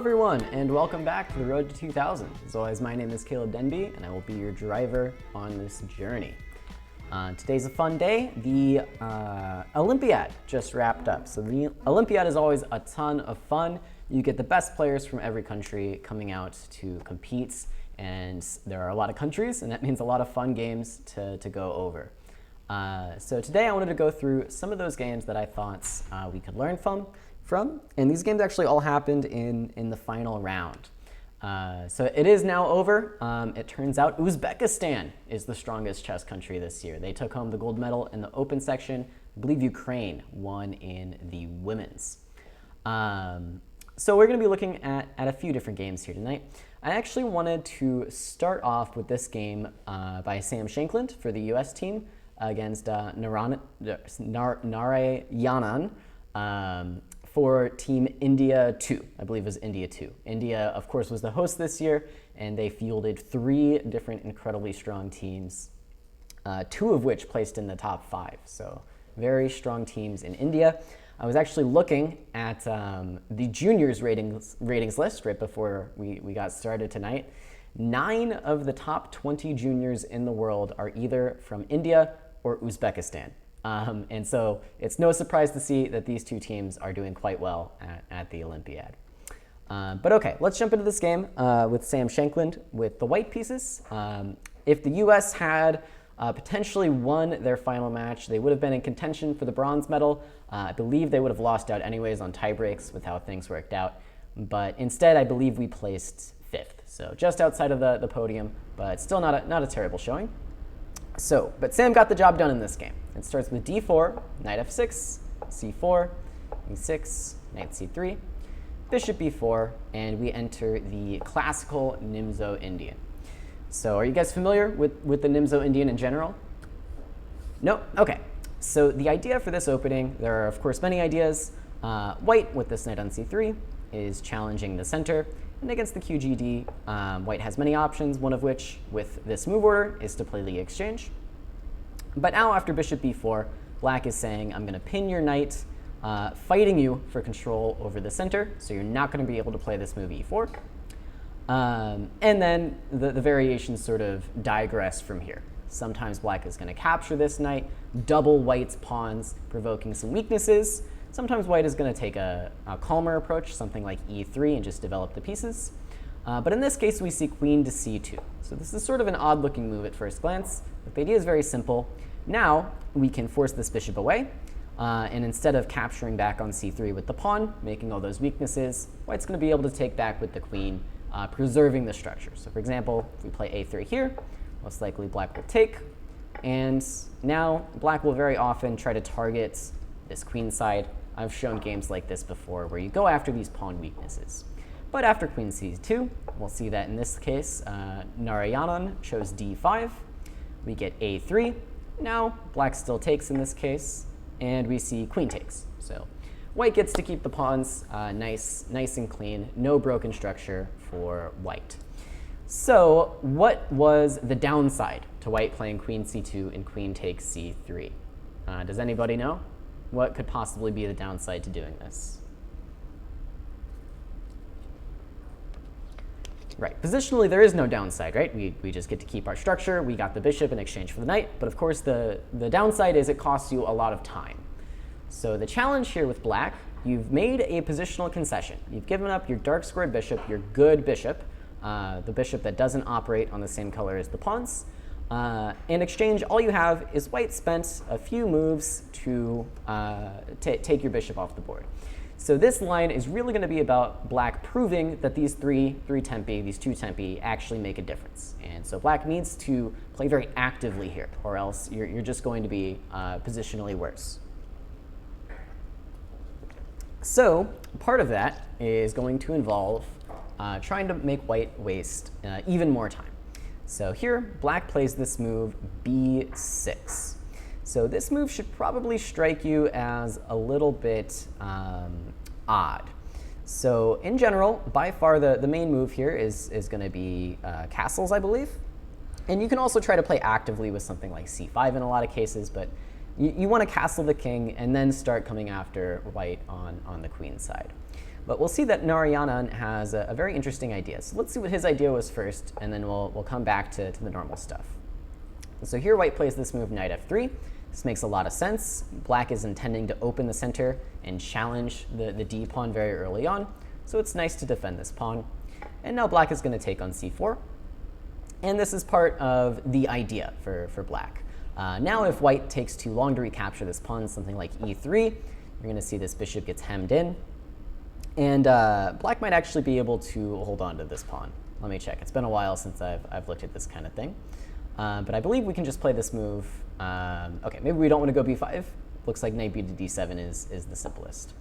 everyone, and welcome back to the Road to 2000. As always, my name is Caleb Denby, and I will be your driver on this journey. Today's a fun day. The Olympiad just wrapped up. So the Olympiad is always a ton of fun. You get the best players from every country coming out to compete, and there are a lot of countries, and that means a lot of fun games to go over. So today I wanted to go through some of those games that I thought we could learn from, and these games actually all happened in the final round. So it is now over. It turns out Uzbekistan is the strongest chess country this year. They took home the gold medal in the open section. I believe Ukraine won in the women's. So we're going to be looking at a few different games here tonight. I actually wanted to start off with this game by Sam Shankland for the US team against Narayanan for Team India 2. I believe it was India 2. India, of course, was the host this year, and they fielded 3 different incredibly strong teams, 2 of which placed in the top 5. So very strong teams in India. I was actually looking at the juniors ratings list right before we got started tonight. 9 of the top 20 juniors in the world are either from India or Uzbekistan. And so it's no surprise to see that these 2 teams are doing quite well at the Olympiad. But okay, let's jump into this game with Sam Shankland with the white pieces. If the US had potentially won their final match, they would have been in contention for the bronze medal. I believe they would have lost out anyways on tie breaks with how things worked out. But instead, I believe we placed 5th. So just outside of the podium, but still not a terrible showing. So, but Sam got the job done in this game. It starts with d4, knight f6, c4, e6, knight c3, bishop b4, and we enter the classical Nimzo-Indian. So are you guys familiar with the Nimzo-Indian in general? No? Okay. So the idea for this opening, there are of course many ideas. White with this knight on c3 is challenging the center. And against the QGD, white has many options, one of which, with this move order, is to play the exchange. But now after bishop b4, black is saying, I'm going to pin your knight, fighting you for control over the center, so you're not going to be able to play this move e4. And then the variations sort of digress from here. Sometimes black is going to capture this knight, double white's pawns, provoking some weaknesses. Sometimes white is going to take a calmer approach, something like e3, and just develop the pieces. But in this case, we see queen to c2. So this is sort of an odd-looking move at first glance, but the idea is very simple. Now we can force this bishop away, and instead of capturing back on c3 with the pawn, making all those weaknesses, white's going to be able to take back with the queen, preserving the structure. So for example, if we play a3 here, most likely black will take, and now black will very often try to target this queen side. I've shown games like this before where you go after these pawn weaknesses. But after queen c2, we'll see that in this case, Narayanan chose d5. We get a3. Now black still takes in this case, and we see queen takes. So white gets to keep the pawns nice and clean, no broken structure for white. So what was the downside to white playing queen c2 and queen takes c3? Does anybody know? What could possibly be the downside to doing this? Right, positionally there is no downside, right? We just get to keep our structure. We got the bishop in exchange for the knight, but of course the downside is it costs you a lot of time. So the challenge here with black, you've made a positional concession. You've given up your dark squared bishop, your good bishop, the bishop that doesn't operate on the same color as the pawns. In exchange, all you have is white spent a few moves to take your bishop off the board. So this line is really going to be about black proving that these three tempi, these 2 tempi, actually make a difference. And so black needs to play very actively here, or else you're just going to be positionally worse. So part of that is going to involve trying to make white waste even more time. So here, black plays this move, b6. So this move should probably strike you as a little bit odd. So in general, by far the main move here is going to be castles, I believe. And you can also try to play actively with something like c5 in a lot of cases, but you want to castle the king and then start coming after white on the queen side. But we'll see that Narayanan has a very interesting idea. So let's see what his idea was first, and then we'll come back to the normal stuff. So here white plays this move, knight f3. This makes a lot of sense. Black is intending to open the center and challenge the d pawn very early on, so it's nice to defend this pawn. And now black is going to take on c4. And this is part of the idea for black. Now if white takes too long to recapture this pawn, something like e3, you're going to see this bishop gets hemmed in. And black might actually be able to hold on to this pawn. Let me check. It's been a while since I've looked at this kind of thing. But I believe we can just play this move. Okay, maybe we don't want to go b5. Looks like knight b to d7 is the simplest.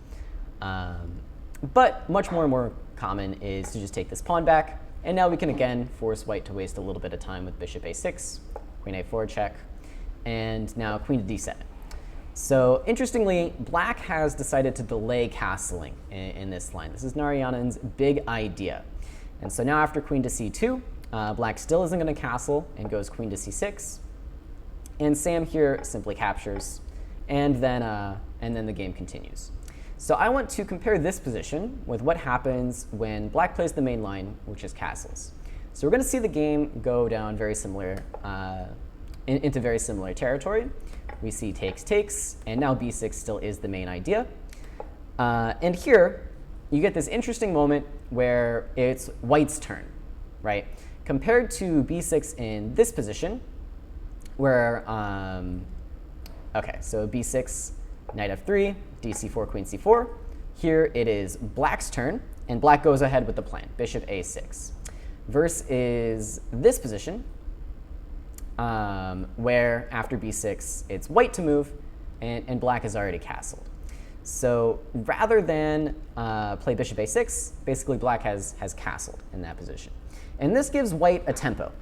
But much more common is to just take this pawn back. And now we can again force white to waste a little bit of time with bishop a6, queen a4 check, and now queen to d7. So interestingly, black has decided to delay castling in this line. This is Narayanan's big idea. And so now after queen to c2, black still isn't going to castle and goes queen to c6. And Sam here simply captures, and then the game continues. So I want to compare this position with what happens when black plays the main line, which is castles. So we're going to see the game go down very similar, into very similar territory. We see takes, and now b6 still is the main idea. And here, you get this interesting moment where it's white's turn, right? Compared to b6 in this position, where, okay, so b6, knight f3, dc4, queen c4. Here it is black's turn, and black goes ahead with the plan, bishop a6. Versus this position, where after b6, it's white to move, and black has already castled. So rather than play bishop a6, basically black has castled in that position. And this gives white a tempo.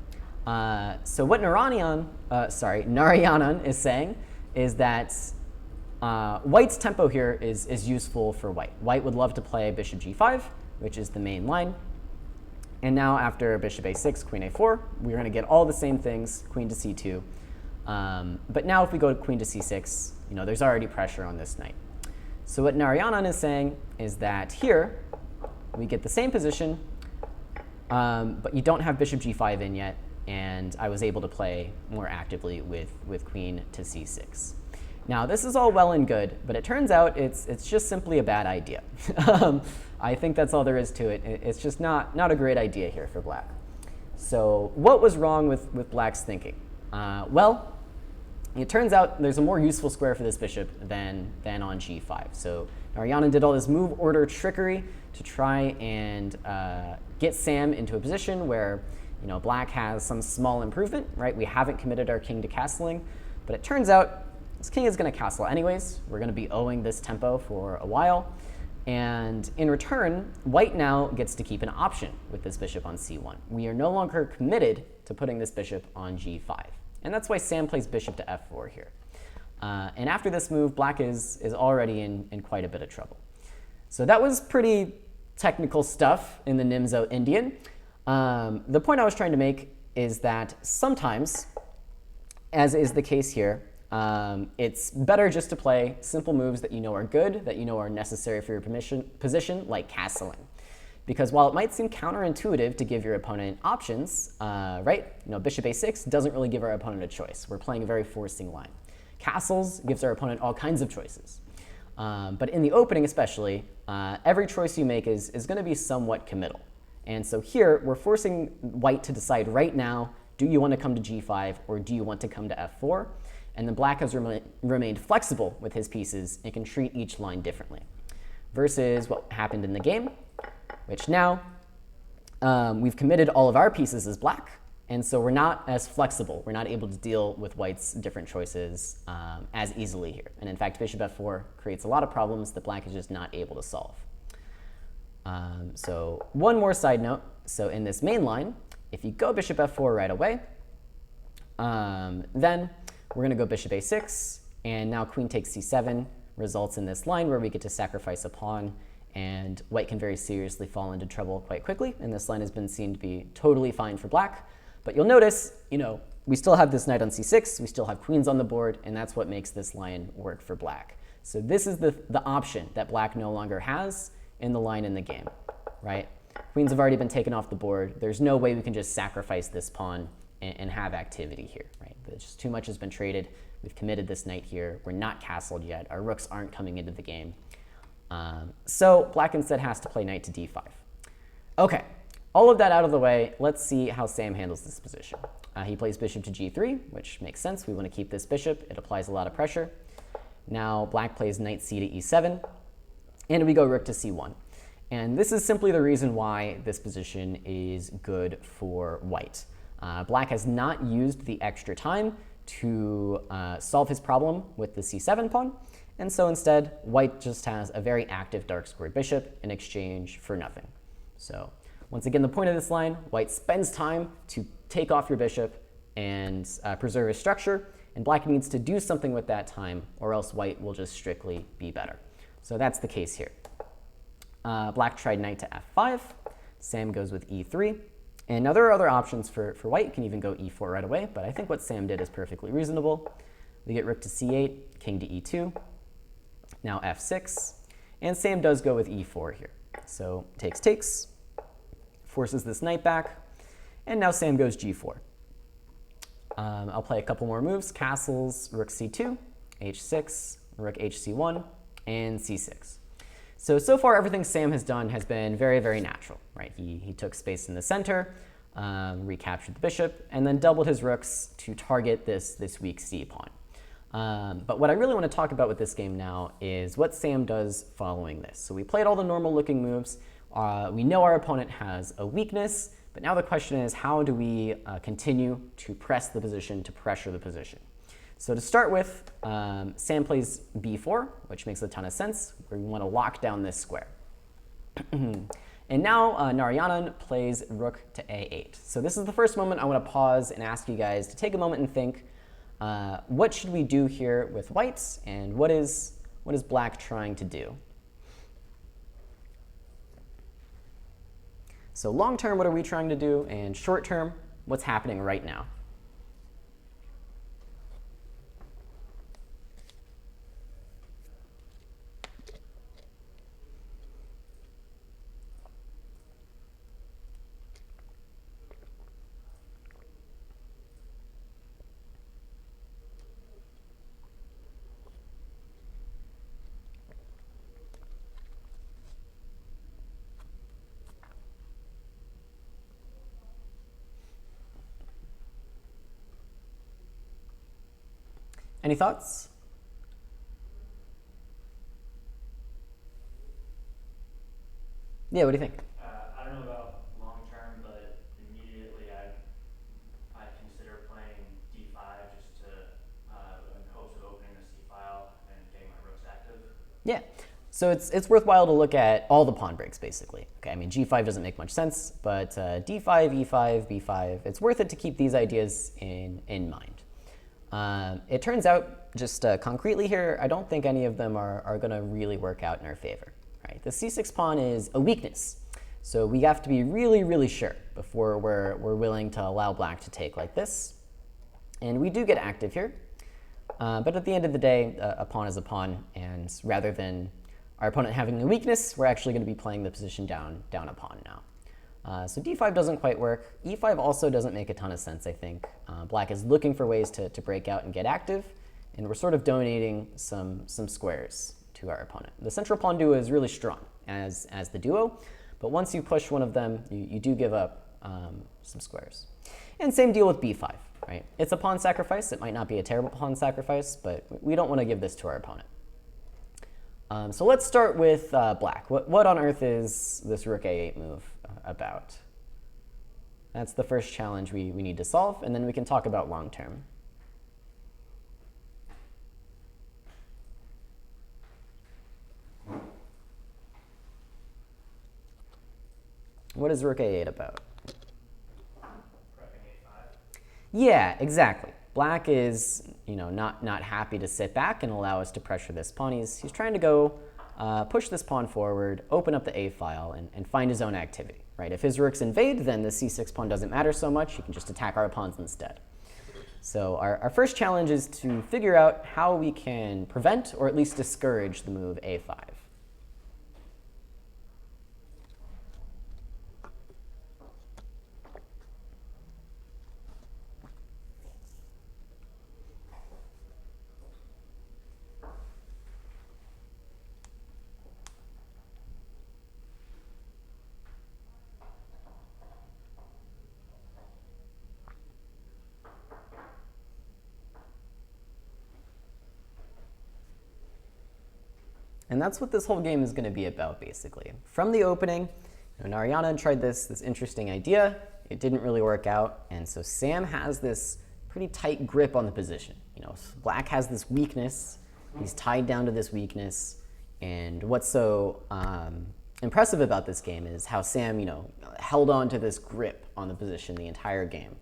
So what Narayanan is saying is that white's tempo here is useful for white. White would love to play bishop g5, which is the main line. And now after bishop a6, queen a4, we're going to get all the same things, queen to c2. But now if we go to queen to c6, there's already pressure on this knight. So what Narayanan is saying is that here we get the same position, but you don't have bishop g5 in yet, and I was able to play more actively with queen to c6. Now, this is all well and good, but it turns out it's just simply a bad idea. I think that's all there is to it. It's just not a great idea here for black. So what was wrong with black's thinking? Well, it turns out there's a more useful square for this bishop than on g5. So Narayanan did all this move order trickery to try and get Sam into a position where black has some small improvement, right? We haven't committed our king to castling, but it turns out this king is going to castle anyways. We're going to be owing this tempo for a while. And in return, white now gets to keep an option with this bishop on c1. We are no longer committed to putting this bishop on g5. And that's why Sam plays bishop to f4 here. And after this move, black is already in quite a bit of trouble. So that was pretty technical stuff in the Nimzo-Indian. The point I was trying to make is that sometimes, as is the case here, it's better just to play simple moves that you know are good, that you know are necessary for your position, like castling. Because while it might seem counterintuitive to give your opponent options, right? Bishop a6 doesn't really give our opponent a choice. We're playing a very forcing line. Castles gives our opponent all kinds of choices. But in the opening especially, every choice you make is going to be somewhat committal. And so here, we're forcing white to decide right now, do you want to come to g5 or do you want to come to f4? And then black has remained flexible with his pieces and can treat each line differently. Versus what happened in the game, which now we've committed all of our pieces as black, and so we're not as flexible. We're not able to deal with white's different choices as easily here. And in fact, bishop f4 creates a lot of problems that black is just not able to solve. So one more side note. So in this main line, if you go bishop f4 right away, then we're going to go bishop a6, and now queen takes c7 results in this line where we get to sacrifice a pawn, and white can very seriously fall into trouble quite quickly, and this line has been seen to be totally fine for black. But you'll notice, we still have this knight on c6, we still have queens on the board, and that's what makes this line work for black. So this is the option that black no longer has in the line in the game, right? Queens have already been taken off the board. There's no way we can just sacrifice this pawn and have activity here, right? Just too much has been traded. We've committed this knight here. We're not castled yet. Our rooks aren't coming into the game. So black instead has to play knight to d5. Okay, all of that out of the way, let's see how Sam handles this position. He plays bishop to g3, which makes sense. We want to keep this bishop. It applies a lot of pressure. Now black plays knight c to e7, and we go rook to c1. And this is simply the reason why this position is good for white. Black has not used the extra time to solve his problem with the c7 pawn, and so instead, white just has a very active dark squared bishop in exchange for nothing. So once again, the point of this line, white spends time to take off your bishop and preserve his structure, and black needs to do something with that time, or else white will just strictly be better. So that's the case here. Black tried knight to f5. Sam goes with e3. And now there are other options for white. You can even go e4 right away, but I think what Sam did is perfectly reasonable. We get rook to c8, king to e2, now f6, and Sam does go with e4 here. So takes, forces this knight back, and now Sam goes g4. I'll play a couple more moves, castles, rook c2, h6, rook hc1, and c6. So far everything Sam has done has been very, very natural, right? He took space in the center, recaptured the bishop, and then doubled his rooks to target this weak c pawn. But what I really want to talk about with this game now is what Sam does following this. So we played all the normal looking moves. We know our opponent has a weakness, but now the question is, how do we continue to press the position, to pressure the position? So to start with, Sam plays b4, which makes a ton of sense, where we want to lock down this square. And now Narayanan plays rook to a8. So this is the first moment I want to pause and ask you guys to take a moment and think, what should we do here with whites, and what is black trying to do? So long term, what are we trying to do? And short term, what's happening right now? Any thoughts? Yeah, what do you think? I don't know about long term, but immediately I'd consider playing d5 just to in hopes of opening the c file and getting my rooks active. Yeah. So it's worthwhile to look at all the pawn breaks, basically. Okay, I mean, g5 doesn't make much sense, but d5, e5, b5, it's worth it to keep these ideas in mind. It turns out, just concretely here, I don't think any of them are going to really work out in our favor. Right? The c6 pawn is a weakness, so we have to be really, really sure before we're willing to allow black to take like this. And we do get active here, but at the end of the day, a pawn is a pawn, and rather than our opponent having a weakness, we're actually going to be playing the position down a pawn now. So d5 doesn't quite work. e5 also doesn't make a ton of sense, I think. Black is looking for ways to break out and get active, and we're sort of donating some squares to our opponent. The central pawn duo is really strong as the duo, but once you push one of them, you do give up some squares. And same deal with b5, right? It's a pawn sacrifice. It might not be a terrible pawn sacrifice, but we don't want to give this to our opponent. So let's start with black. What on earth is this rook a8 move about? That's the first challenge we need to solve, and then we can talk about long term. What is rook a8 about? Yeah, exactly. Black is, not happy to sit back and allow us to pressure this pawn. He's trying to go push this pawn forward, open up the a file, and find his own activity. Right? If his rooks invade, then the c6 pawn doesn't matter so much. He can just attack our pawns instead. So our first challenge is to figure out how we can prevent or at least discourage the move a5. And that's what this whole game is going to be about, basically. From the opening, Narayanan tried this interesting idea. It didn't really work out, and so Sam has this pretty tight grip on the position. Black has this weakness. He's tied down to this weakness, and what's so impressive about this game is how Sam, held on to this grip on the position the entire game.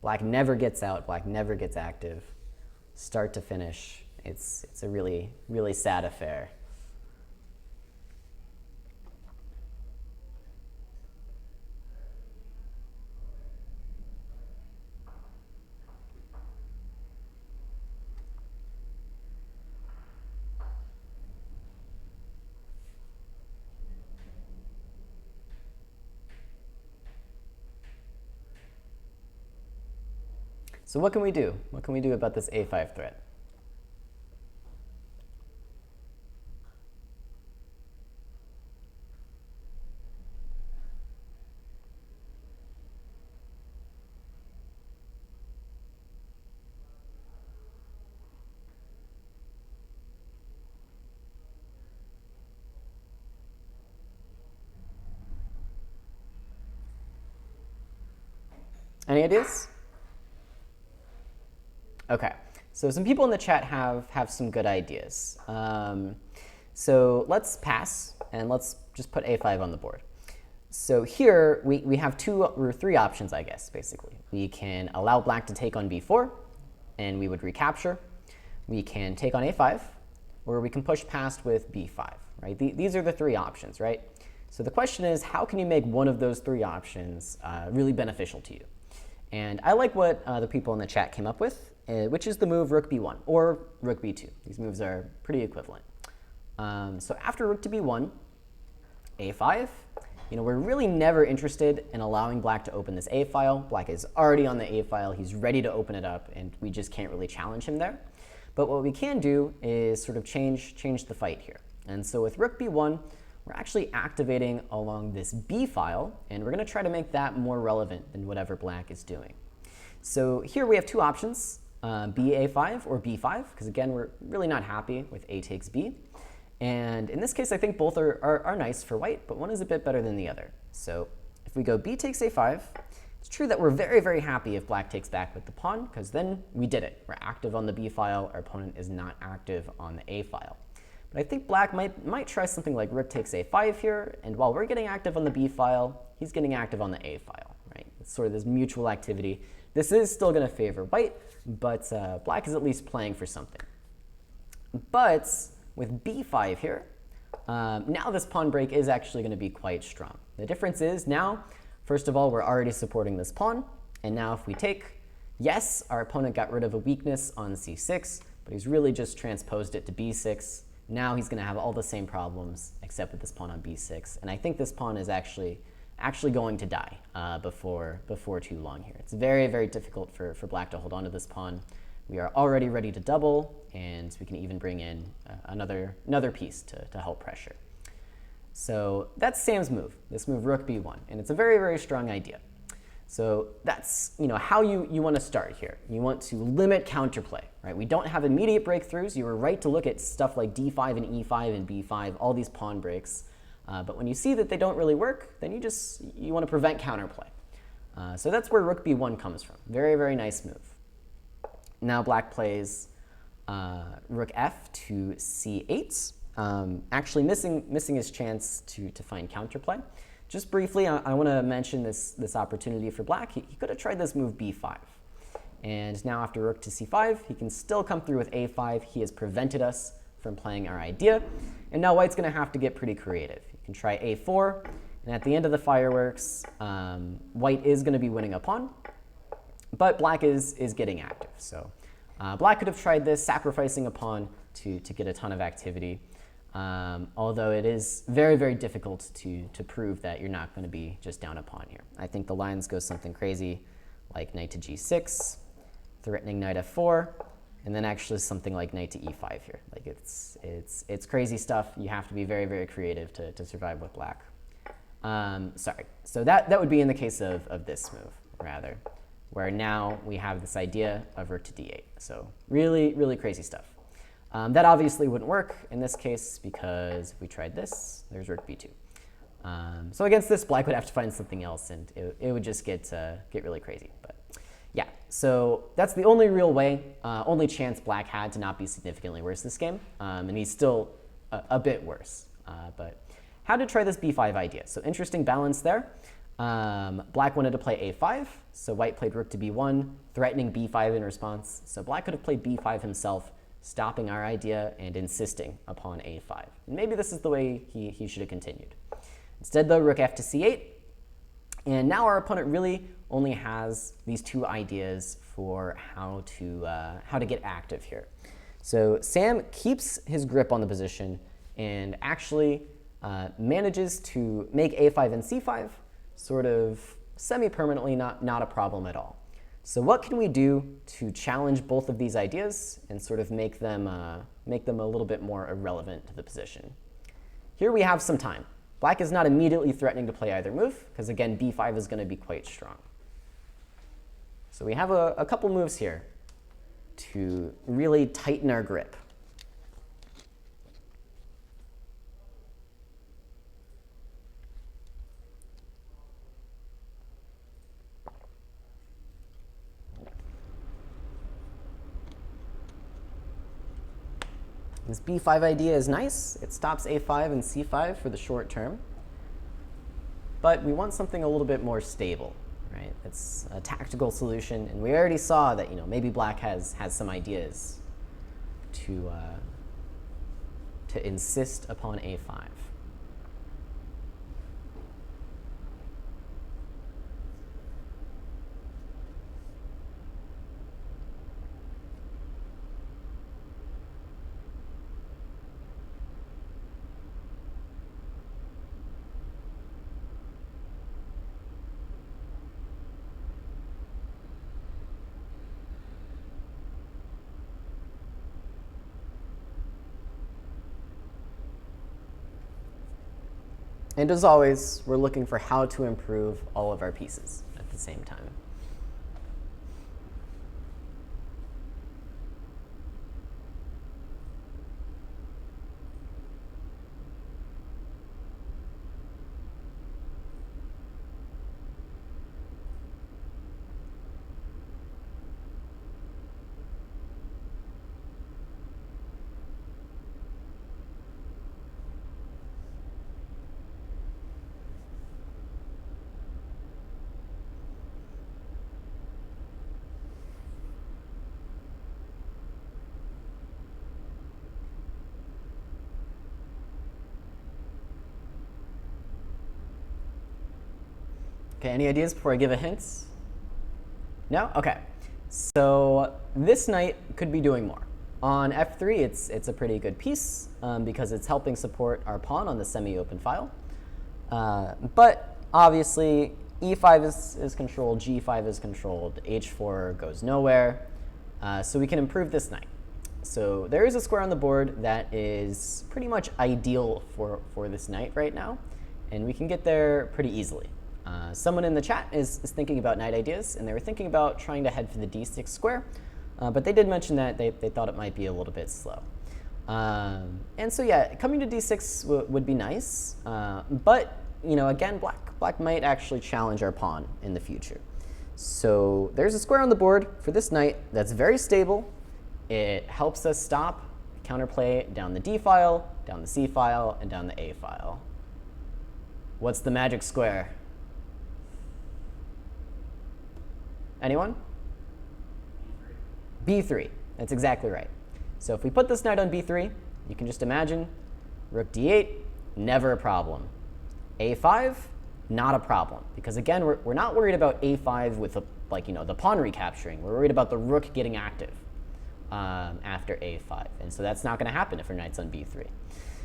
Black never gets out. Black never gets active. Start to finish, it's a really, really sad affair. So what can we do? What can we do about this A5 threat? Any ideas? Okay, so some people in the chat have some good ideas. So let's pass, and let's just put A5 on the board. So here, we have three options, I guess, basically. We can allow black to take on B4, and we would recapture. We can take on A5, or we can push past with B5, right? These are the three options, right? So the question is, how can you make one of those three options really beneficial to you? And I like what the people in the chat came up with, which is the move Rook B1 or Rook B2. These moves are pretty equivalent. So after Rook to B1, A5, we're really never interested in allowing black to open this A file. Black is already on the A file. He's ready to open it up, and we just can't really challenge him there. But what we can do is sort of change the fight here. And so with Rook B1, we're actually activating along this B file, and we're going to try to make that more relevant than whatever black is doing. So here we have two options, BA5 or B5, because again, we're really not happy with A takes B. And in this case, I think both are nice for white, but one is a bit better than the other. So if we go B takes A5, it's true that we're very, very happy if black takes back with the pawn, because then we did it. We're active on the B file. Our opponent is not active on the A file. But I think black might try something like Rook takes A5 here, and while we're getting active on the B file, he's getting active on the A file, right? It's sort of this mutual activity. This is still going to favor white, but black is at least playing for something. But with B5 here, now this pawn break is actually going to be quite strong. The difference is now, first of all, we're already supporting this pawn, and now if we take, yes, our opponent got rid of a weakness on C6, but he's really just transposed it to B6. Now he's going to have all the same problems except with this pawn on B6, and I think this pawn is actually going to die before too long here. It's very, very difficult for black to hold on to this pawn. We are already ready to double, and we can even bring in another piece to help pressure. So that's Sam's move, this move Rook B1, and it's a very, very strong idea. So that's how you want to start here. You want to limit counterplay, right? We don't have immediate breakthroughs. You were right to look at stuff like D5 and E5 and B5, all these pawn breaks. But when you see that they don't really work, then you want to prevent counterplay. So that's where Rook B1 comes from. Very, very nice move. Now black plays Rook F to C8, actually missing his chance to find counterplay. Just briefly, I want to mention this opportunity for black. He could have tried this move B5. And now after Rook to C5, he can still come through with A5. He has prevented us from playing our idea. And now white's going to have to get pretty creative. He can try A4. And at the end of the fireworks, white is going to be winning a pawn. But black is getting active. So black could have tried this, sacrificing a pawn to get a ton of activity. Although it is very, very difficult to prove that you're not going to be just down a pawn here. I think the lines go something crazy like knight to G6, threatening knight F4, and then actually something like knight to E5 here. Like it's crazy stuff. You have to be very, very creative to survive with black. Sorry. So that would be in the case of this move, rather, where now we have this idea of Rook to D8. So really, really crazy stuff. That obviously wouldn't work in this case because if we tried this, there's rook b2. So against this, black would have to find something else, and it would just get really crazy. But yeah, so that's the only real way, only chance black had to not be significantly worse this game, and he's still a bit worse. But how to try this b5 idea? So interesting balance there. Black wanted to play a5, so white played rook to b1, threatening b5 in response. So black could have played b5 himself, stopping our idea and insisting upon a5. And maybe this is the way he should have continued. Instead, though, rook f to c8. And now our opponent really only has these two ideas for how to get active here. So Sam keeps his grip on the position and actually manages to make a5 and c5 sort of semi-permanently not a problem at all. So what can we do to challenge both of these ideas and sort of make them a little bit more irrelevant to the position? Here we have some time. Black is not immediately threatening to play either move, because again, b5 is going to be quite strong. So we have a couple moves here to really tighten our grip. This b5 idea is nice. It stops a5 and c5 for the short term. But we want something a little bit more stable, right? It's a tactical solution. And we already saw that maybe black has some ideas to insist upon a5. And as always, we're looking for how to improve all of our pieces at the same time. Okay, any ideas before I give a hint? No? Okay. So this knight could be doing more. On f3, it's a pretty good piece because it's helping support our pawn on the semi-open file. But obviously, e5 is controlled, g5 is controlled, h4 goes nowhere. So we can improve this knight. So there is a square on the board that is pretty much ideal for this knight right now, and we can get there pretty easily. Someone in the chat is thinking about knight ideas, and they were thinking about trying to head for the d6 square, but they did mention that they thought it might be a little bit slow. And so yeah, coming to d6 would be nice, but again, black might actually challenge our pawn in the future. So there's a square on the board for this knight that's very stable. It helps us stop counterplay down the d file, down the c file, and down the a file. What's the magic square? Anyone? b3. That's exactly right. So if we put this knight on b3, you can just imagine rook d8, never a problem. a5, not a problem. Because again, we're not worried about a5 with the pawn recapturing. We're worried about the rook getting active after a5. And so that's not going to happen if our knight's on b3.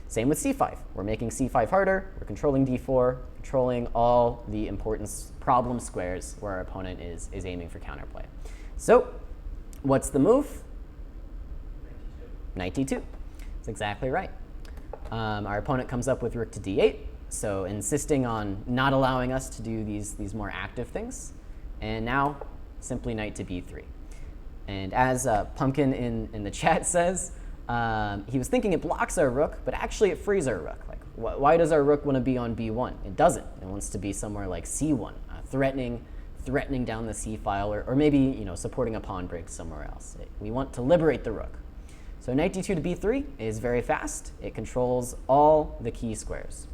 Same with c5. We're making c5 harder. We're controlling d4, controlling all the important problem squares where our opponent is aiming for counterplay. So what's the move? Knight d2. That's exactly right. Our opponent comes up with rook to d8, so insisting on not allowing us to do these more active things. And now simply knight to b3. And as Pumpkin in the chat says, He was thinking it blocks our rook, but actually it frees our rook. Like, why does our rook want to be on b1? It doesn't. It wants to be somewhere like c1, threatening down the c file, or maybe supporting a pawn break somewhere else. We want to liberate the rook. So knight d2 to b3 is very fast. It controls all the key squares.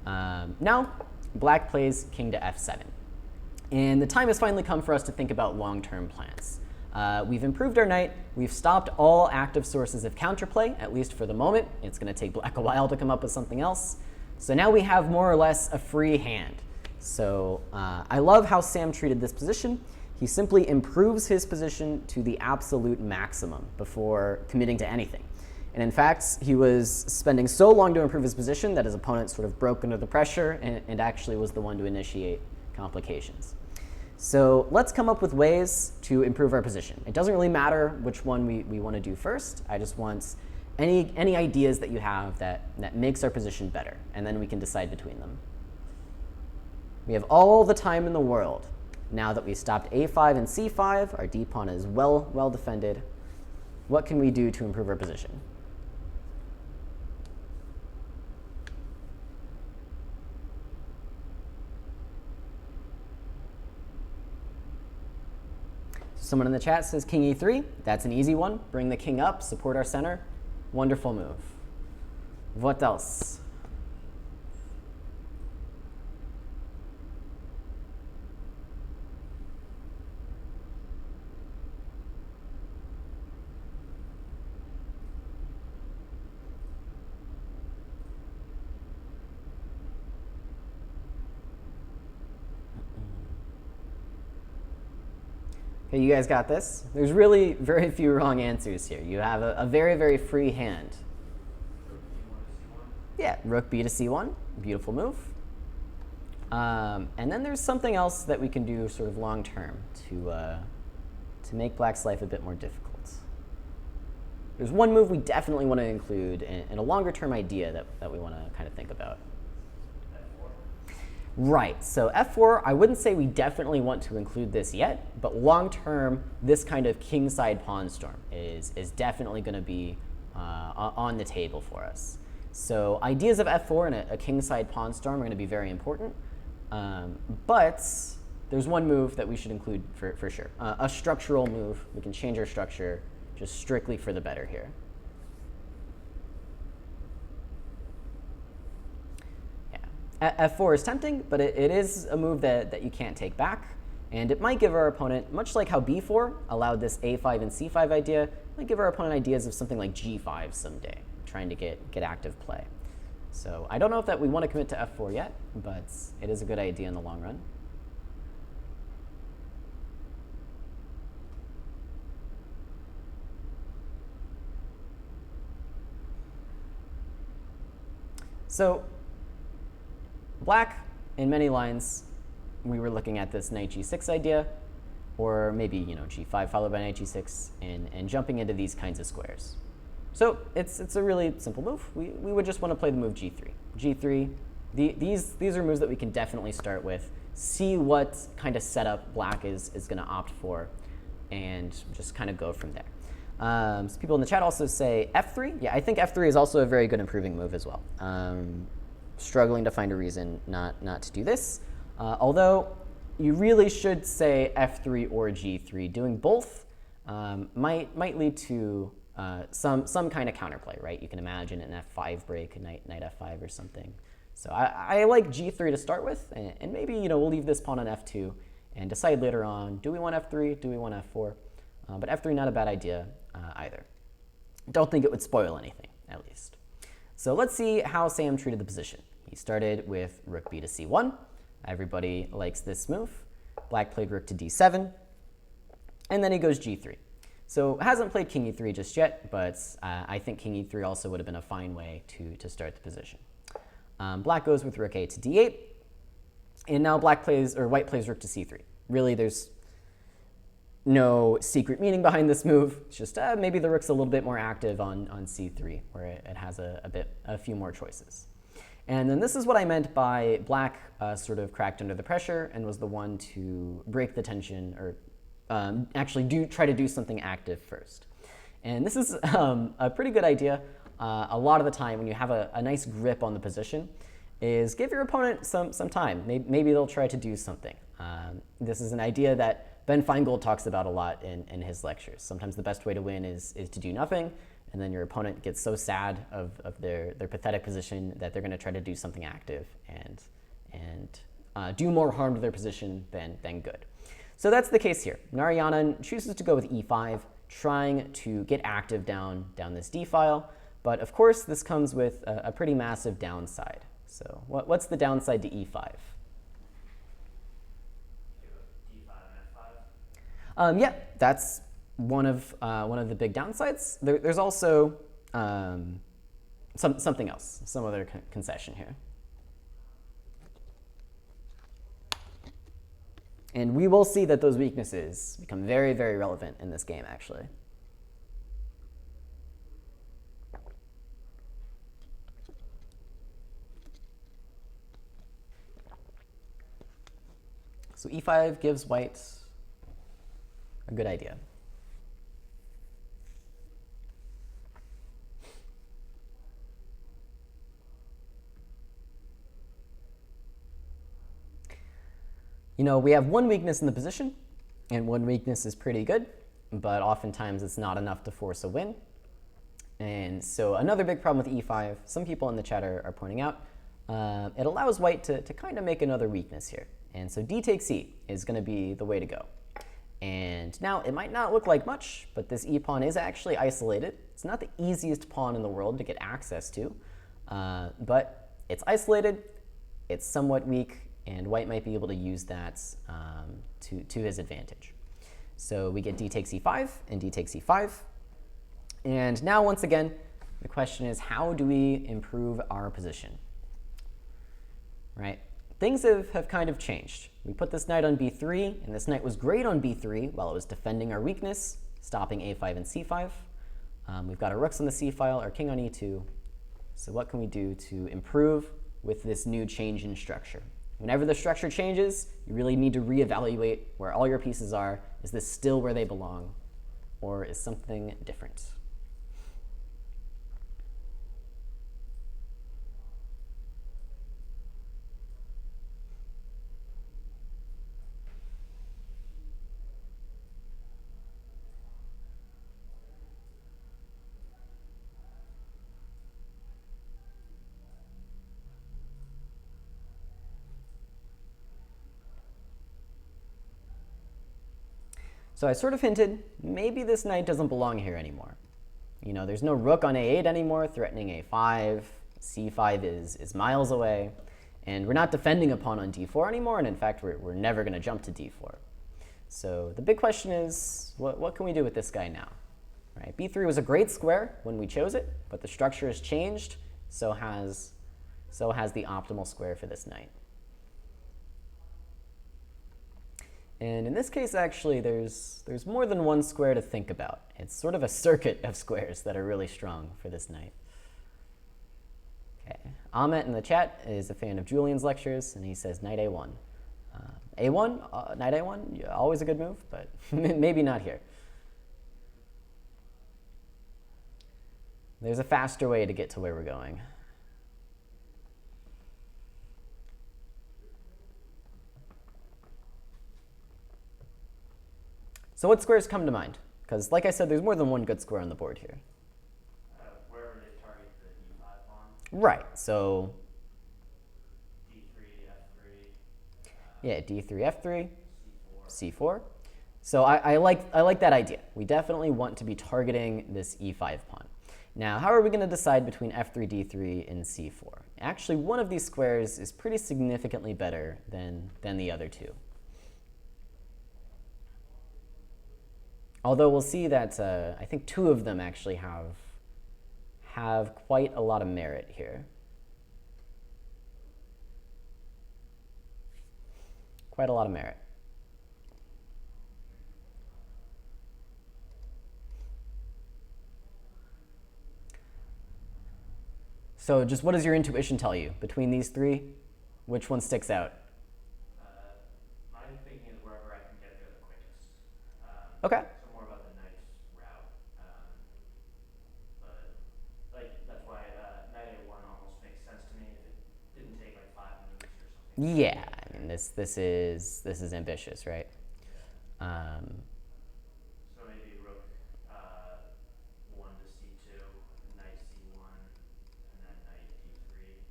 Now, black plays king to f7. And the time has finally come for us to think about long-term plans. We've improved our knight. We've stopped all active sources of counterplay, at least for the moment. It's going to take black a while to come up with something else. So now we have more or less a free hand. So I love how Sam treated this position. He simply improves his position to the absolute maximum before committing to anything. And in fact, he was spending so long to improve his position that his opponent sort of broke under the pressure and actually was the one to initiate complications. So let's come up with ways to improve our position. It doesn't really matter which one we want to do first. I just want any ideas that you have that makes our position better, and then we can decide between them. We have all the time in the world. Now that we've stopped a5 and c5, our d-pawn is well defended. What can we do to improve our position? Someone in the chat says king e3. That's an easy one. Bring the king up, support our center. Wonderful move. What else? Okay, you guys got this. There's really very few wrong answers here. You have a very free hand. Yeah, rook b to c1. Beautiful move. And then there's something else that we can do sort of long term to make black's life a bit more difficult. There's one move we definitely want to include in a longer term idea that we want to kind of think about. Right, so f4, I wouldn't say we definitely want to include this yet, but long term, this kind of kingside pawn storm is definitely going to be on the table for us. So ideas of f4 and a kingside pawn storm are going to be very important, but there's one move that we should include for sure. A structural move. We can change our structure just strictly for the better here. F4 is tempting, but it is a move that you can't take back. And it might give our opponent, much like how b4 allowed this a5 and c5 idea, it might give our opponent ideas of something like g5 someday, trying to get active play. So I don't know if that we want to commit to f4 yet, but it is a good idea in the long run. So black, in many lines, we were looking at this knight g6 idea, or maybe g5 followed by knight g6, and jumping into these kinds of squares. So it's a really simple move. We would just want to play the move g3. g3, these are moves that we can definitely start with, see what kind of setup black is going to opt for, and just kind of go from there. So people in the chat also say f3. Yeah, I think f3 is also a very good improving move as well. Struggling to find a reason not to do this. Although you really should say f3 or g3. Doing both might lead to some kind of counterplay, right? You can imagine an f5 break, knight f5 or something. So I like g3 to start with, and maybe we'll leave this pawn on f2 and decide later on, do we want f3, do we want f4? But f3 not a bad idea either. Don't think it would spoil anything, at least. So let's see how Sam treated the position. He started with rook b to c1. Everybody likes this move. Black played rook to d7, and then he goes g3. So hasn't played king e3 just yet, but I think king e3 also would have been a fine way to start the position. Black goes with rook a to d8, and now white plays rook to c3. Really, there's no secret meaning behind this move. It's just maybe the rook's a little bit more active on c3, where it has a few more choices. And then this is what I meant by black sort of cracked under the pressure and was the one to break the tension, or actually try to do something active first. And this is a pretty good idea a lot of the time when you have a nice grip on the position, is give your opponent some time. Maybe they'll try to do something. This is an idea that Ben Feingold talks about a lot in his lectures. Sometimes the best way to win is to do nothing, and then your opponent gets so sad of their pathetic position that they're going to try to do something active and do more harm to their position than good. So that's the case here. Narayanan chooses to go with e5, trying to get active down this d file. But of course, this comes with a pretty massive downside. So what's the downside to e5? D5 and F5? Yeah, that's one of the big downsides. There's also something else, some other concession here. And we will see that those weaknesses become very, very relevant in this game, actually. So e5 gives white a good idea. You know, we have one weakness in the position, and one weakness is pretty good, but oftentimes it's not enough to force a win. And so another big problem with e5, some people in the chat are pointing out, it allows white to kind of make another weakness here. And so d takes e is going to be the way to go. And now it might not look like much, but this e pawn is actually isolated. It's not the easiest pawn in the world to get access to, but it's isolated, it's somewhat weak, and white might be able to use that to his advantage. So we get d takes e5 and d takes e5. And now, once again, the question is, how do we improve our position? Right? Things have kind of changed. We put this knight on b3, and this knight was great on b3 while it was defending our weakness, stopping a5 and c5. We've got our rooks on the c file, our king on e2. So what can we do to improve with this new change in structure? Whenever the structure changes, you really need to reevaluate where all your pieces are. Is this still where they belong, or is something different? So I sort of hinted, maybe this knight doesn't belong here anymore. You know, there's no rook on a8 anymore, threatening a5. c5 is miles away. And we're not defending a pawn on d4 anymore, and in fact, we're never going to jump to d4. So the big question is, what can we do with this guy now? Right? b3 was a great square when we chose it, but the structure has changed, so has the optimal square for this knight. And in this case, actually, there's more than one square to think about. It's sort of a circuit of squares that are really strong for this knight. Okay, Ahmet in the chat is a fan of Julian's lectures, and he says knight a1. A1, knight a1, yeah, always a good move, but maybe not here. There's a faster way to get to where we're going. So what squares come to mind? Because like I said, there's more than one good square on the board here. Wherever they target the e5 pawn. Right, so d3, f3. Yeah, d3, f3, c4. c4. So I like that idea. We definitely want to be targeting this e5 pawn. Now, how are we going to decide between f3, d3, and c4? Actually, one of these squares is pretty significantly better than the other two. Although we'll see that I think two of them actually have quite a lot of merit here. Quite a lot of merit. So just what does your intuition tell you? Between these three, which one sticks out? My thinking is wherever I can get there the quickest. Okay. So more about the knight's route. Yeah, I mean this is ambitious, right? So maybe rook 1 to c2, knight c1, and then knight d3.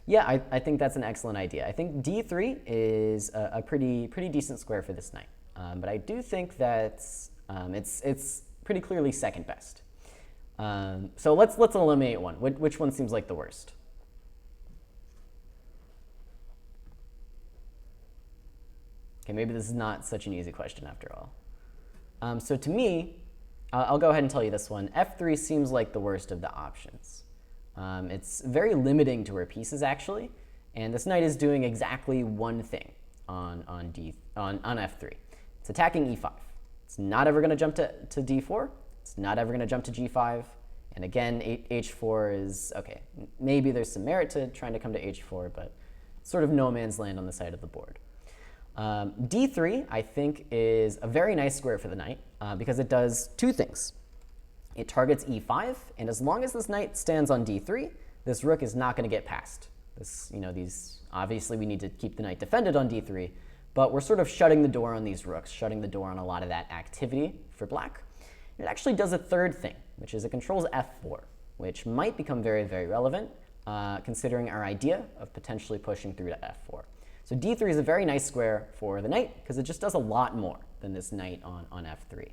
Yeah, I think that's an excellent idea. I think d3 is a pretty decent square for this knight, but I do think that it's pretty clearly second best. So let's eliminate one. Which one seems like the worst? Okay, maybe this is not such an easy question after all. So to me, I'll go ahead and tell you this one. F3 seems like the worst of the options. It's very limiting to her pieces, actually, and this knight is doing exactly one thing on F3. It's attacking E5. It's not ever going to jump to D4. It's not ever going to jump to G5. And again, H4 is, okay, maybe there's some merit to trying to come to H4, but sort of no man's land on the side of the board. D3, I think, is a very nice square for the knight because it does two things. It targets E5, and as long as this knight stands on D3, this rook is not going to get past. Obviously we need to keep the knight defended on D3, but we're sort of shutting the door on these rooks, shutting the door on a lot of that activity for black. It actually does a third thing, which is it controls F4, which might become very, very relevant considering our idea of potentially pushing through to F4. So D3 is a very nice square for the knight because it just does a lot more than this knight on F3.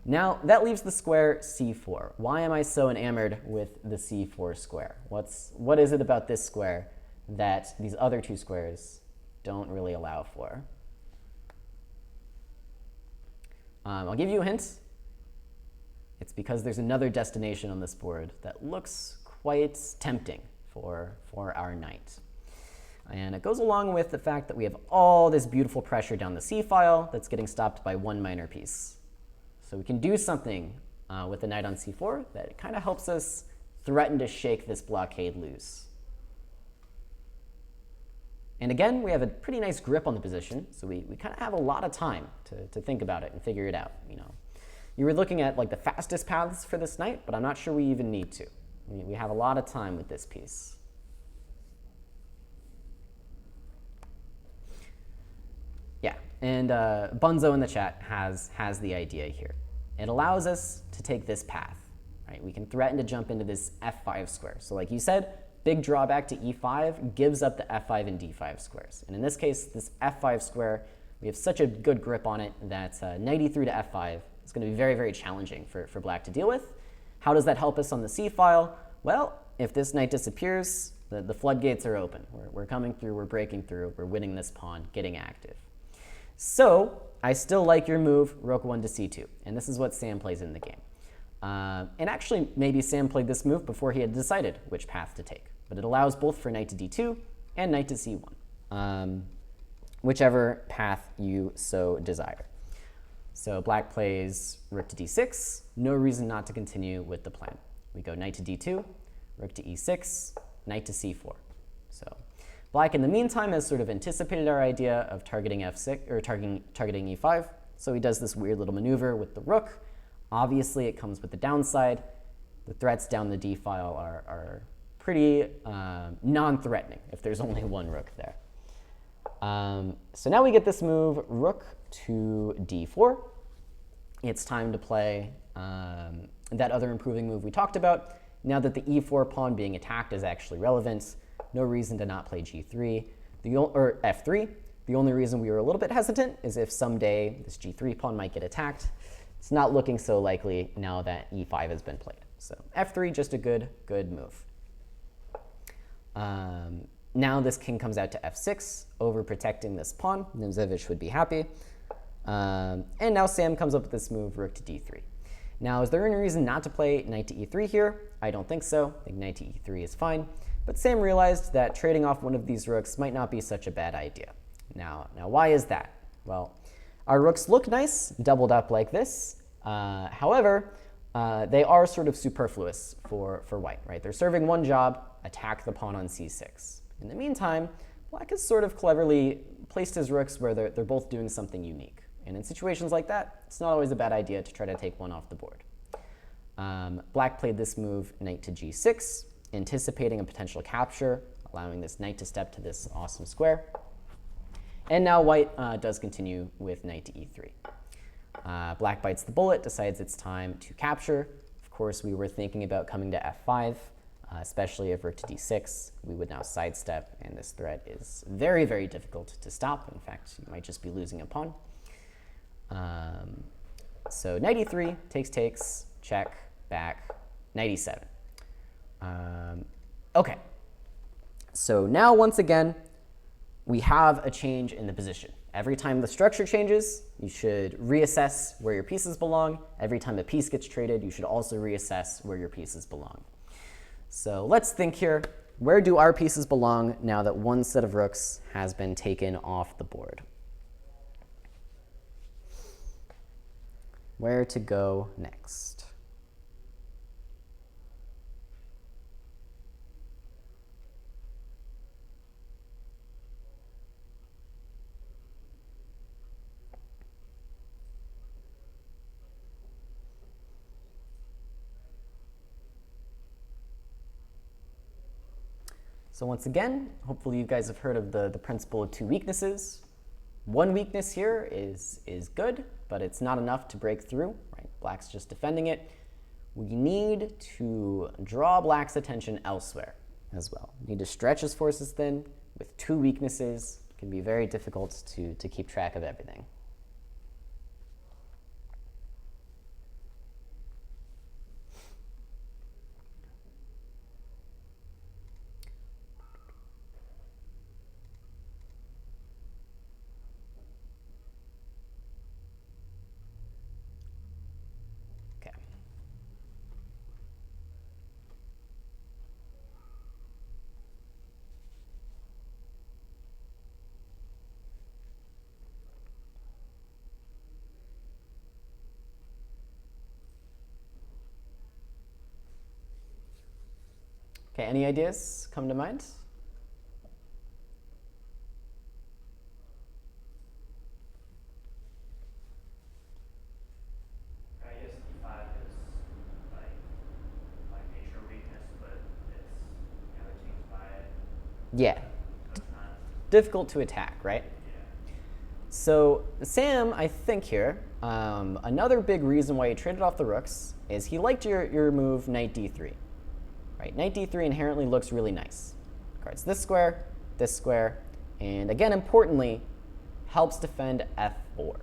Now, that leaves the square C4. Why am I so enamored with the C4 square? What is it about this square that these other two squares don't really allow for? I'll give you a hint. It's because there's another destination on this board that looks quite tempting for our knight. And it goes along with the fact that we have all this beautiful pressure down the C file that's getting stopped by one minor piece. So we can do something with the knight on C4 that kind of helps us threaten to shake this blockade loose. And again, we have a pretty nice grip on the position, so we kind of have a lot of time to think about it and figure it out. You were looking at like the fastest paths for this knight, but I'm not sure we even need to. We have a lot of time with this piece. Yeah, and Bunzo in the chat has the idea here. It allows us to take this path, right? We can threaten to jump into this F5 square. So like you said, big drawback to E5 gives up the F5 and D5 squares. And in this case, this F5 square, we have such a good grip on it that knight E3 to F5 is going to be very, very challenging for black to deal with. How does that help us on the C file? Well, if this knight disappears, the floodgates are open. We're coming through, we're breaking through, we're winning this pawn, getting active. So I still like your move, rook 1 to c2, and this is what Sam plays in the game. And actually, maybe Sam played this move before he had decided which path to take, but it allows both for knight to d2 and knight to c1, whichever path you so desire. So black plays rook to d6, no reason not to continue with the plan. We go knight to d2, rook to e6, knight to c4. So black, in the meantime, has sort of anticipated our idea of targeting f6 or targeting e5. So he does this weird little maneuver with the rook. Obviously, it comes with the downside. The threats down the d file are pretty non-threatening if there's only one rook there. So now we get this move, rook to d4. It's time to play that other improving move we talked about. Now that the e4 pawn being attacked is actually relevant, no reason to not play g3 or f3. The only reason we were a little bit hesitant is if someday this g3 pawn might get attacked. It's not looking so likely now that e5 has been played. So f3, just a good move. Now this king comes out to f6, overprotecting this pawn. Nimzovich would be happy. And now Sam comes up with this move, rook to d3. Now, is there any reason not to play knight to e3 here? I don't think so. I think knight to e3 is fine. But Sam realized that trading off one of these rooks might not be such a bad idea. Now why is that? Well, our rooks look nice, doubled up like this. However, they are sort of superfluous for white, right? They're serving one job, attack the pawn on c6. In the meantime, black has sort of cleverly placed his rooks where they're both doing something unique. And in situations like that, it's not always a bad idea to try to take one off the board. Black played this move, knight to g6, anticipating a potential capture, allowing this knight to step to this awesome square. And now white does continue with knight to e3. Black bites the bullet, decides it's time to capture. Of course, we were thinking about coming to f5, especially if rook to d6. We would now sidestep, and this threat is very, very difficult to stop. In fact, you might just be losing a pawn. So knight e3, takes, check, back, knight e7. Okay, so now once again, we have a change in the position. Every time the structure changes, you should reassess where your pieces belong. Every time a piece gets traded, you should also reassess where your pieces belong. So let's think here. Where do our pieces belong now that one set of rooks has been taken off the board? Where to go next? So once again, hopefully you guys have heard of the principle of two weaknesses. One weakness here is good, but it's not enough to break through, right? Black's just defending it. We need to draw Black's attention elsewhere as well. We need to stretch his forces thin. With two weaknesses, it can be very difficult to keep track of everything. Okay, any ideas come to mind? I guess D5 is like nature weakness, but it's, you know, the king's by it. Yeah. So it's not, Difficult to attack, right? yeah. So Sam, I think here, another big reason why he traded off the rooks is he liked your move knight d3. Right? Knight d3 inherently looks really nice. Guards this square, and again, importantly, helps defend f4.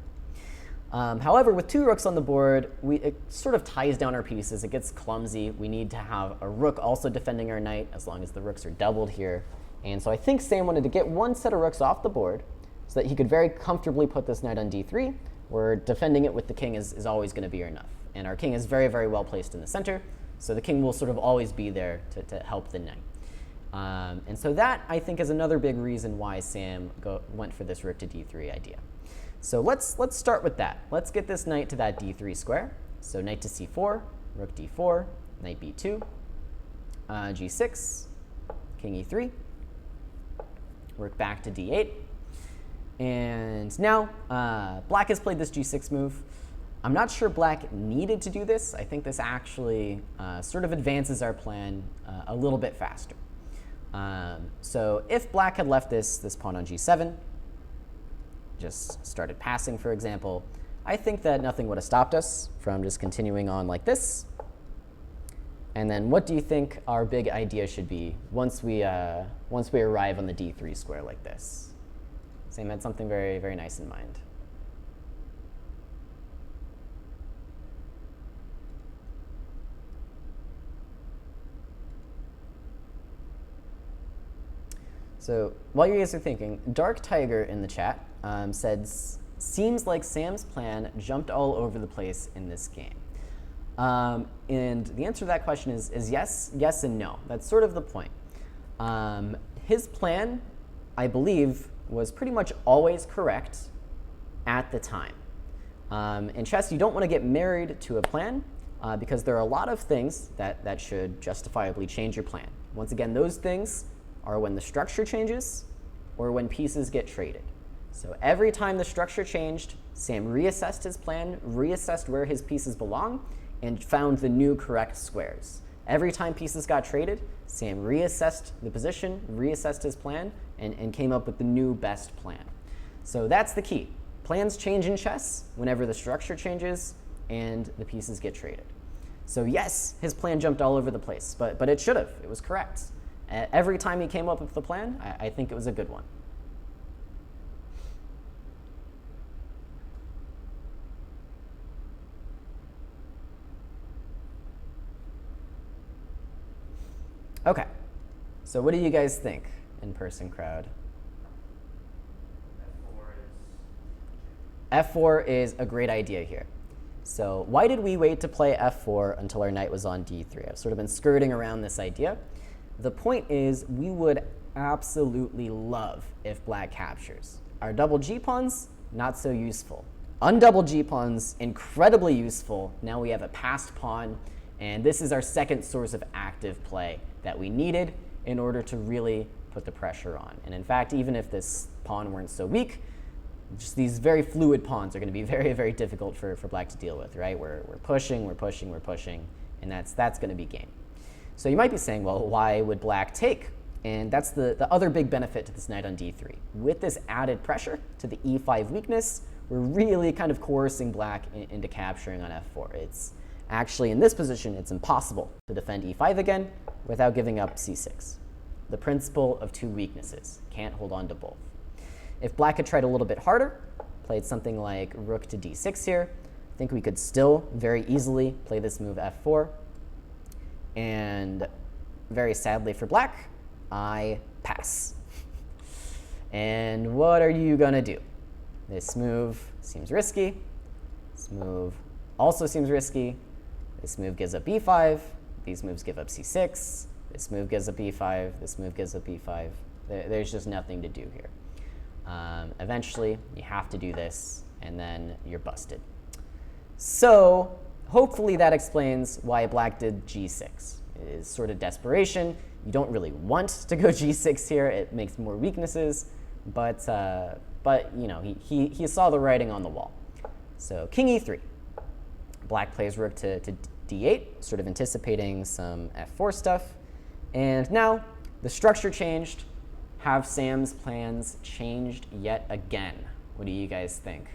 However, with two rooks on the board, it sort of ties down our pieces. It gets clumsy. We need to have a rook also defending our knight, as long as the rooks are doubled here. And so I think Sam wanted to get one set of rooks off the board so that he could very comfortably put this knight on d3, where defending it with the king is always going to be enough. And our king is very, very well placed in the center, so the king will sort of always be there to help the knight. And so that, I think, is another big reason why Sam went for this rook to d3 idea. So let's start with that. Let's get this knight to that d3 square. So knight to c4, rook d4, knight b2, g6, king e3, rook back to d8. And now Black has played this g6 move. I'm not sure Black needed to do this. I think this actually sort of advances our plan a little bit faster. So if Black had left this pawn on g7, just started passing, for example, I think that nothing would have stopped us from just continuing on like this. And then what do you think our big idea should be once we arrive on the d3 square like this? Sam had something very, very nice in mind. So while you guys are thinking, Dark Tiger in the chat said, seems like Sam's plan jumped all over the place in this game. And the answer to that question is yes and no. That's sort of the point. His plan, I believe, was pretty much always correct at the time. In chess, you don't want to get married to a plan because there are a lot of things that should justifiably change your plan. Once again, those things are when the structure changes or when pieces get traded. So every time the structure changed, Sam reassessed his plan, reassessed where his pieces belong, and found the new correct squares. Every time pieces got traded, Sam reassessed the position, reassessed his plan, and came up with the new best plan. So that's the key. Plans change in chess whenever the structure changes and the pieces get traded. So yes, his plan jumped all over the place, but it should have. It was correct. Every time he came up with the plan, I think it was a good one. Okay, so what do you guys think, in-person crowd? F4 is a great idea here. So why did we wait to play F4 until our knight was on D3? I've sort of been skirting around this idea. The point is, we would absolutely love if black captures. Our double G pawns, not so useful. Undouble G pawns, incredibly useful. Now we have a passed pawn, and this is our second source of active play that we needed in order to really put the pressure on. And in fact, even if this pawn weren't so weak, just these very fluid pawns are going to be very, very difficult for black to deal with, right? We're pushing, and that's going to be game. So you might be saying, well, why would black take? And that's the other big benefit to this knight on D3. With this added pressure to the E5 weakness, we're really kind of coercing black into capturing on F4. It's actually, in this position, it's impossible to defend E5 again without giving up C6. The principle of two weaknesses. Can't hold on to both. If black had tried a little bit harder, played something like rook to D6 here, I think we could still very easily play this move F4. And very sadly for black, I pass. And what are you going to do? This move seems risky. This move also seems risky. This move gives up B5. These moves give up C6. This move gives up B5. This move gives up B5. There's just nothing to do here. Eventually, you have to do this, and then you're busted. So hopefully that explains why black did G6. It is sort of desperation. You don't really want to go G6 here. It makes more weaknesses, but you know, he saw the writing on the wall. So king E3. Black plays rook to D8, sort of anticipating some F4 stuff. And now the structure changed. Have Sam's plans changed yet again? What do you guys think?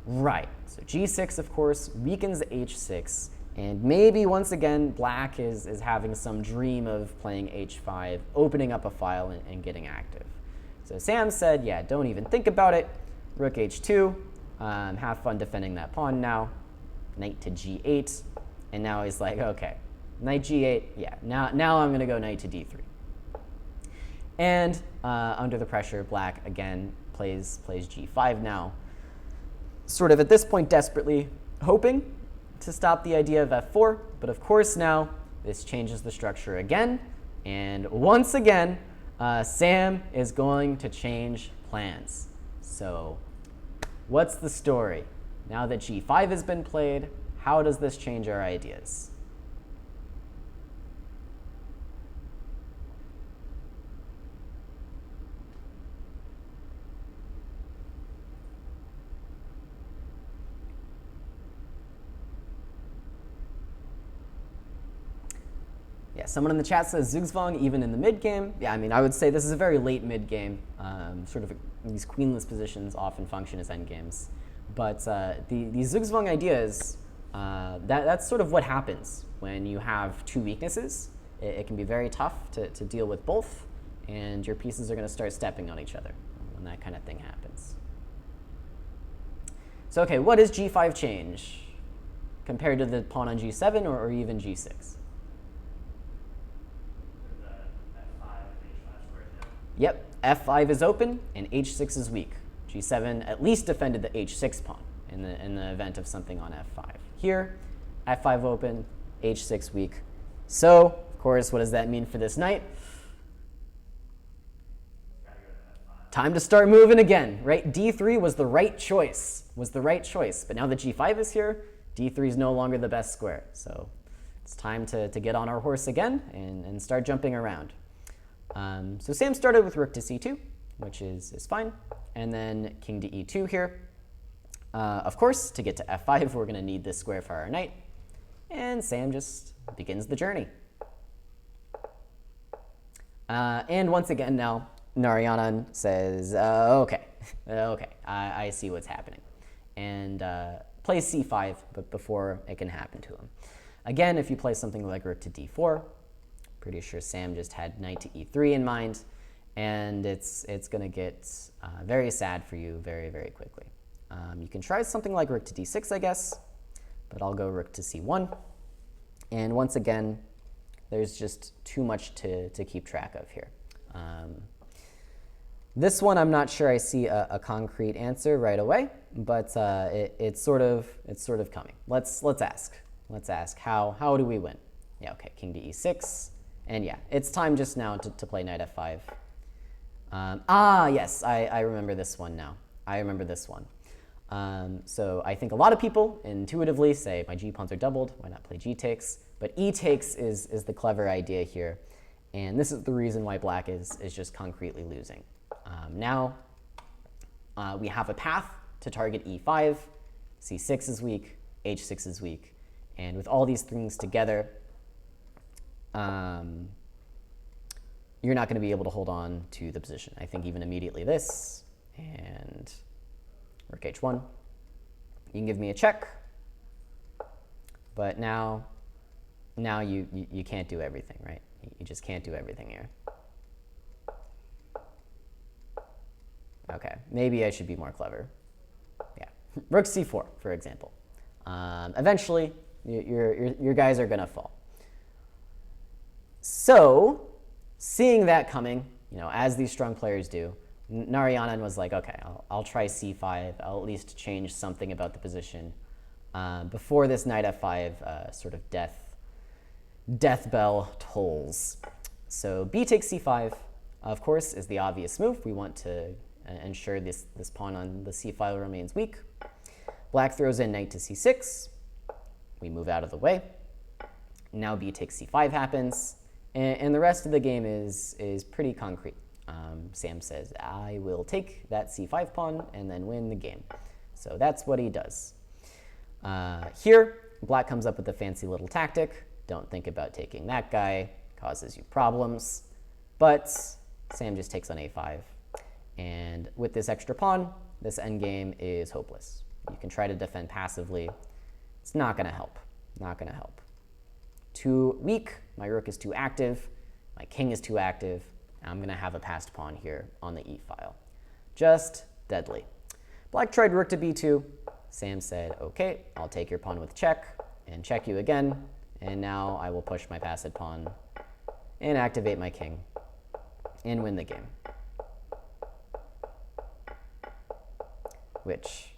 Right, so G6, of course, weakens H6, and maybe once again, black is having some dream of playing H5, opening up a file and getting active. So Sam said, yeah, don't even think about it. Rook H2, have fun defending that pawn now. Knight to G8, and now he's like, okay, knight G8, yeah, now I'm gonna go knight to D3. And under the pressure, black again plays G5 now. Sort of at this point desperately hoping to stop the idea of F4, but of course now this changes the structure again, and once again Sam is going to change plans. So what's the story? Now that G5 has been played, how does this change our ideas? Yeah, someone in the chat says Zugzwang even in the mid game. Yeah, I mean, I would say this is a very late mid game. Sort of these queenless positions often function as endgames. But these Zugzwang ideas, that's sort of what happens when you have two weaknesses. It can be very tough to deal with both, and your pieces are going to start stepping on each other when that kind of thing happens. So okay, what does G5 change compared to the pawn on G7 or even G6? Yep, F5 is open and H6 is weak. G7 at least defended the H6 pawn in the event of something on F5. Here, F5 open, H6 weak. So, of course, what does that mean for this knight? Time to start moving again, right? D3 was the right choice, But now that G5 is here, D3 is no longer the best square. So it's time to get on our horse again and start jumping around. So Sam started with rook to C2, which is fine. And then king to E2 here. Of course, to get to F5, we're going to need this square for our knight. And Sam just begins the journey. And once again now, Narayanan says, okay, okay, I see what's happening. And plays c5, but before it can happen to him. Again, if you play something like rook to d4, pretty sure Sam just had knight to e3 in mind, and it's going to get very sad for you very, very quickly. You can try something like rook to d6, I guess, but I'll go rook to c1. And once again, there's just too much to keep track of here. This one, I'm not sure I see a concrete answer right away, but it's sort of coming. Let's ask. Let's ask, how do we win? Yeah, okay, king to e6. And yeah, it's time just now to play knight f5. Yes, I remember this one now. I remember this one. So I think a lot of people intuitively say my g-pawns are doubled, why not play g takes? But e takes is the clever idea here. And this is the reason why black is just concretely losing. Now we have a path to target e5, c6 is weak, h6 is weak. And with all these things together, you're not going to be able to hold on to the position. I think even immediately this, and rook h1. You can give me a check, but now you can't do everything, right? You just can't do everything here. Okay, maybe I should be more clever. Yeah, rook c4, for example. Eventually, your guys are going to fall. So, seeing that coming, as these strong players do, Narayanan was like, okay, I'll try c5. I'll at least change something about the position before this knight f5 sort of death bell tolls. So b takes c5, of course, is the obvious move. We want to ensure this pawn on the c file remains weak. Black throws in knight to c6. We move out of the way. Now b takes c5 happens, and the rest of the game is pretty concrete. Sam says, I will take that c5 pawn and then win the game. So that's what he does. Here, black comes up with a fancy little tactic. Don't think about taking that guy, causes you problems. But Sam just takes on a5. And with this extra pawn, this endgame is hopeless. You can try to defend passively. It's not going to help. Not going to help. Too weak. My rook is too active. My king is too active. I'm going to have a passed pawn here on the e file. Just deadly. Black tried rook to b2. Sam said, okay, I'll take your pawn with check and check you again. And now I will push my passed pawn and activate my king and win the game. Which,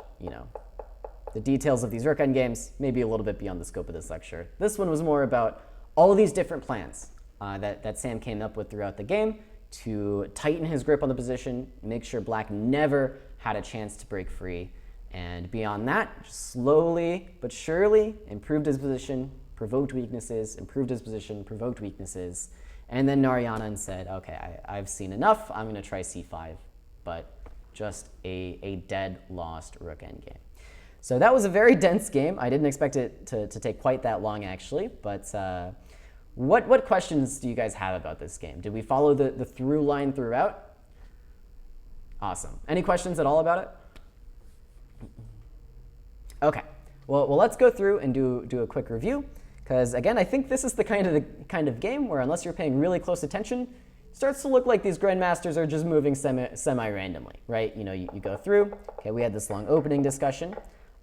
the details of these rook endgames may be a little bit beyond the scope of this lecture. This one was more about all of these different plans that Sam came up with throughout the game to tighten his grip on the position, make sure black never had a chance to break free, and beyond that, just slowly but surely improved his position, provoked weaknesses, improved his position, provoked weaknesses, and then Narayanan said, okay, I've seen enough, I'm going to try c5, but just a dead lost rook endgame. So that was a very dense game. I didn't expect it to take quite that long, actually, but what questions do you guys have about this game? Did we follow the through line throughout? Awesome. Any questions at all about it? Okay. Well, let's go through and do a quick review, because again, I think this is the kind of game where unless you're paying really close attention, it starts to look like these grandmasters are just moving semi-randomly, right? You go through. Okay, we had this long opening discussion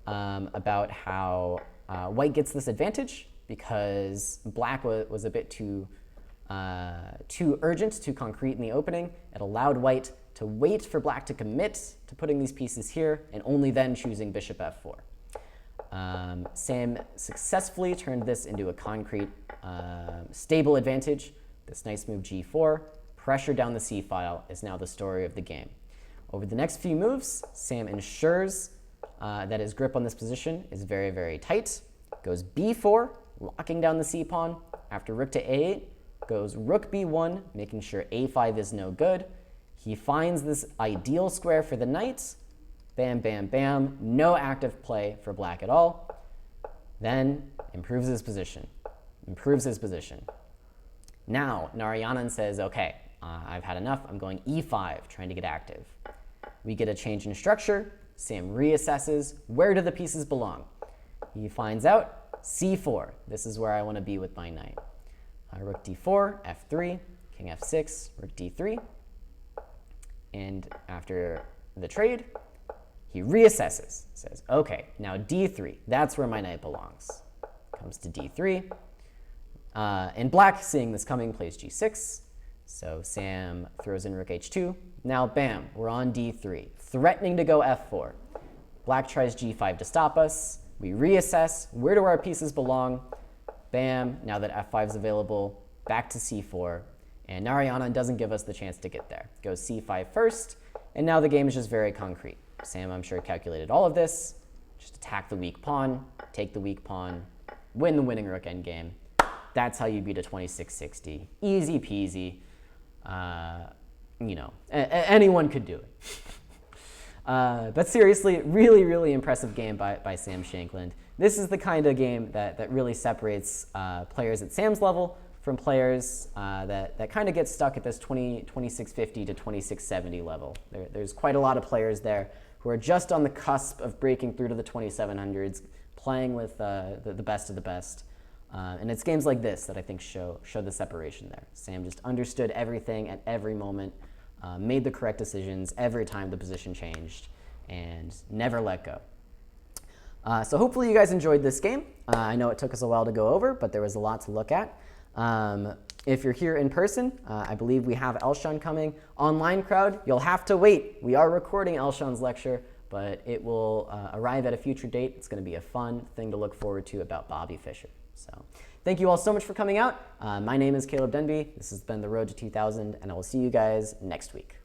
about how white gets this advantage because black was a bit too urgent, too concrete in the opening. It allowed white to wait for black to commit to putting these pieces here and only then choosing bishop f4. Sam successfully turned this into a concrete, stable advantage. This nice move g4, pressure down the c file is now the story of the game. Over the next few moves, Sam ensures that his grip on this position is very, very tight. Goes b4, locking down the c pawn. After rook to a8, goes rook b1, making sure a5 is no good. He finds this ideal square for the knight. Bam, bam, bam. No active play for black at all. Then improves his position. Now, Narayanan says, okay, I've had enough. I'm going e5, trying to get active. We get a change in structure. Sam reassesses. Where do the pieces belong? He finds out c4. This is where I want to be with my knight. Rook d4, f3, king f6, rook d3. And after the trade, he reassesses. Says, okay, now d3. That's where my knight belongs. Comes to d3. And black, seeing this coming, plays g6. So Sam throws in rook h2. Now, bam, we're on d3, threatening to go f4. Black tries g5 to stop us. We reassess. Where do our pieces belong? Bam, now that f5 is available, back to c4. And Narayanan doesn't give us the chance to get there. Goes c5 first, and now the game is just very concrete. Sam, I'm sure, calculated all of this. Just attack the weak pawn, take the weak pawn, win the winning rook endgame. That's how you beat a 2660. Easy peasy. Anyone could do it. But seriously, really, really impressive game by Sam Shankland. This is the kind of game that really separates players at Sam's level from players that kind of get stuck at this 2650 to 2670 level. There's quite a lot of players there who are just on the cusp of breaking through to the 2700s, playing with the best of the best. And it's games like this that I think show the separation there. Sam just understood everything at every moment, made the correct decisions every time the position changed, and never let go. So hopefully you guys enjoyed this game. I know it took us a while to go over, but there was a lot to look at. If you're here in person, I believe we have Elshan coming. Online crowd, you'll have to wait. We are recording Elshan's lecture, but it will arrive at a future date. It's going to be a fun thing to look forward to about Bobby Fischer. So thank you all so much for coming out. My name is Caleb Denby. This has been The Road to 2000, and I will see you guys next week.